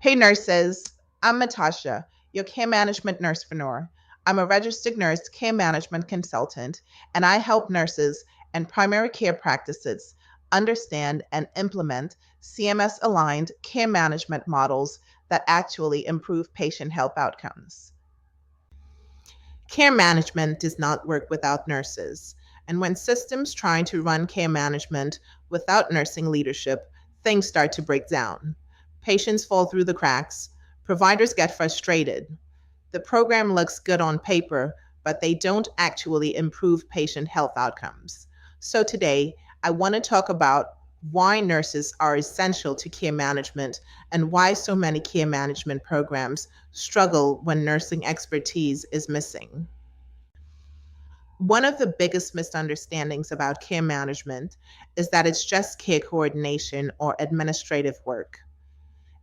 Hey nurses, I'm Natasha, your care management nursepreneur. I'm a registered nurse care management consultant, and I help nurses and primary care practices understand and implement CMS aligned care management models that actually improve patient health outcomes. Care management does not work without nurses, and when systems try to run care management without nursing leadership, things start to break down. Patients fall through the cracks, providers get frustrated. The program looks good on paper, but they don't actually improve patient health outcomes. So today, I want to talk about why nurses are essential to care management and why so many care management programs struggle when nursing expertise is missing. One of the biggest misunderstandings about care management is that it's just care coordination or administrative work.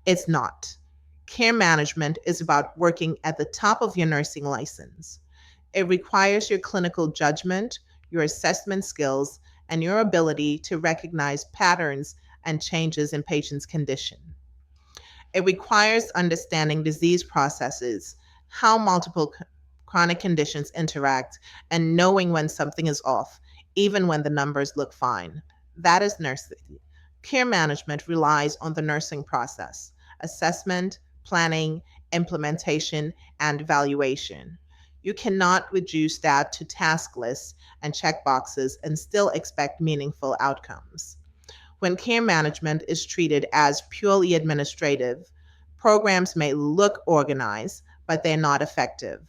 It's not. Care management is about working at the top of your nursing license. It requires your clinical judgment, your assessment skills, and your ability to recognize patterns and changes in patients' condition. It requires understanding disease processes, how multiple chronic conditions interact, and knowing when something is off, even when the numbers look fine. That is nursing. Care management relies on the nursing process: assessment, planning, implementation, and evaluation. You cannot reduce that to task lists and check boxes and still expect meaningful outcomes. When care management is treated as purely administrative, programs may look organized, but they're not effective.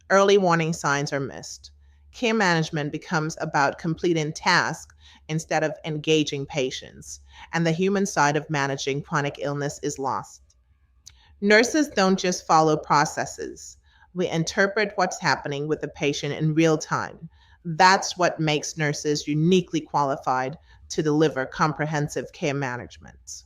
Early warning signs are missed. Care management becomes about completing tasks instead of engaging patients, and the human side of managing chronic illness is lost. Nurses don't just follow processes. We interpret what's happening with the patient in real time. That's what makes nurses uniquely qualified to deliver comprehensive care management.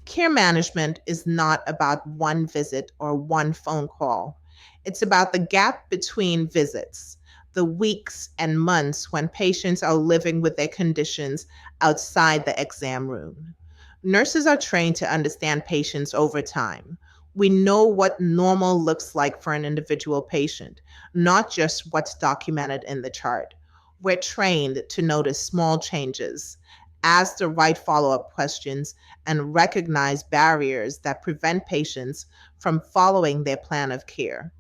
Care management is not about one visit or one phone call. It's about the gap between visits, the weeks and months when patients are living with their conditions outside the exam room. Nurses are trained to understand patients over time. We know what normal looks like for an individual patient, not just what's documented in the chart. We're trained to notice small changes, ask the right follow up questions, and recognize barriers that prevent patients from following their plan of care.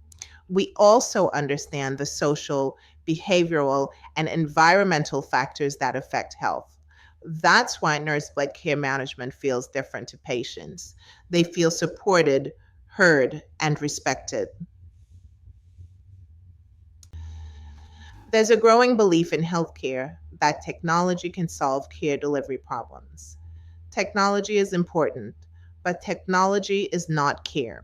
We also understand the social, behavioral, and environmental factors that affect health. That's why nurse led care management feels different to patients. They feel supported, heard, and respected. There's a growing belief in healthcare that technology can solve care delivery problems. Technology is important, but technology is not care.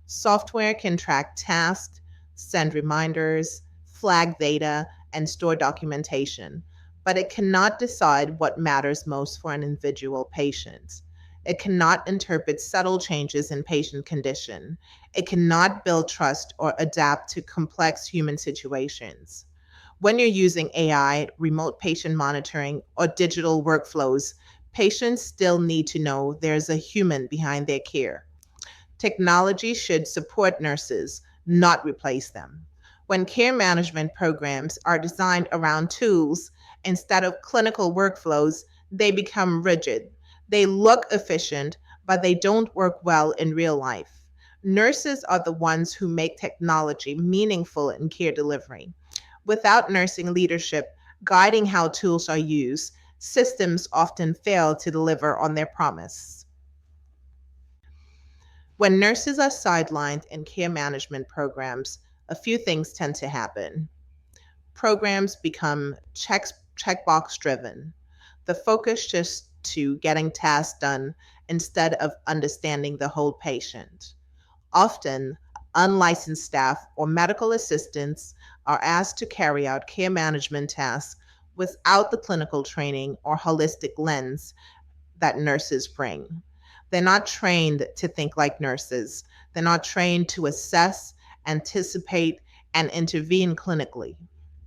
Software can track tasks, send reminders, flag data, and store documentation, but it cannot decide what matters most for an individual patient. It cannot interpret subtle changes in patient condition. It cannot build trust or adapt to complex human situations. When you're using AI, remote patient monitoring, or digital workflows, patients still need to know there's a human behind their care. Technology should support nurses, not replace them. When care management programs are designed around tools instead of clinical workflows, they become rigid. They look efficient, but they don't work well in real life. Nurses are the ones who make technology meaningful in care delivery. Without nursing leadership guiding how tools are used, systems often fail to deliver on their promise. When nurses are sidelined in care management programs, a few things tend to happen. Programs become checkbox driven. The focus shifts to getting tasks done instead of understanding the whole patient. Often, unlicensed staff or medical assistants are asked to carry out care management tasks without the clinical training or holistic lens that nurses bring. They're not trained to think like nurses. They're not trained to assess, anticipate, and intervene clinically.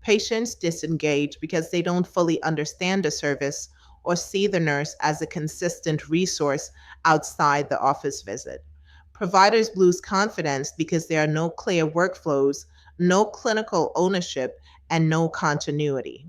Patients disengage because they don't fully understand the service or see the nurse as a consistent resource outside the office visit. Providers lose confidence because there are no clear workflows, no clinical ownership, and no continuity.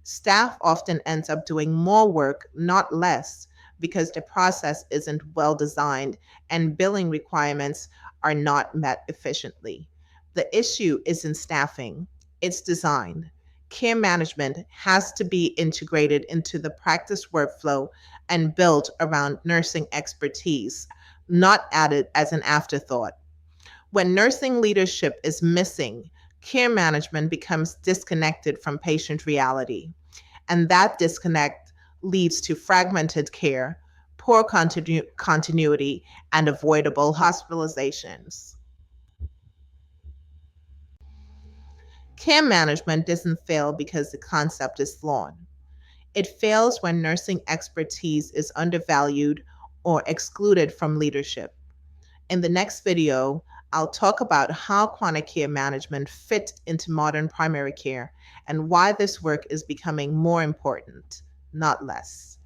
Staff often ends up doing more work, not less, because the process isn't well designed and billing requirements are not met efficiently. The issue isn't staffing, it's design. Care management has to be integrated into the practice workflow and built around nursing expertise, not added as an afterthought. When nursing leadership is missing, care management becomes disconnected from patient reality. And that disconnect leads to fragmented care, poor continuity, and avoidable hospitalizations. Care management doesn't fail because the concept is flawed. It fails when nursing expertise is undervalued or excluded from leadership. In the next video, I'll talk about how chronic care management fit into modern primary care and why this work is becoming more important, not less.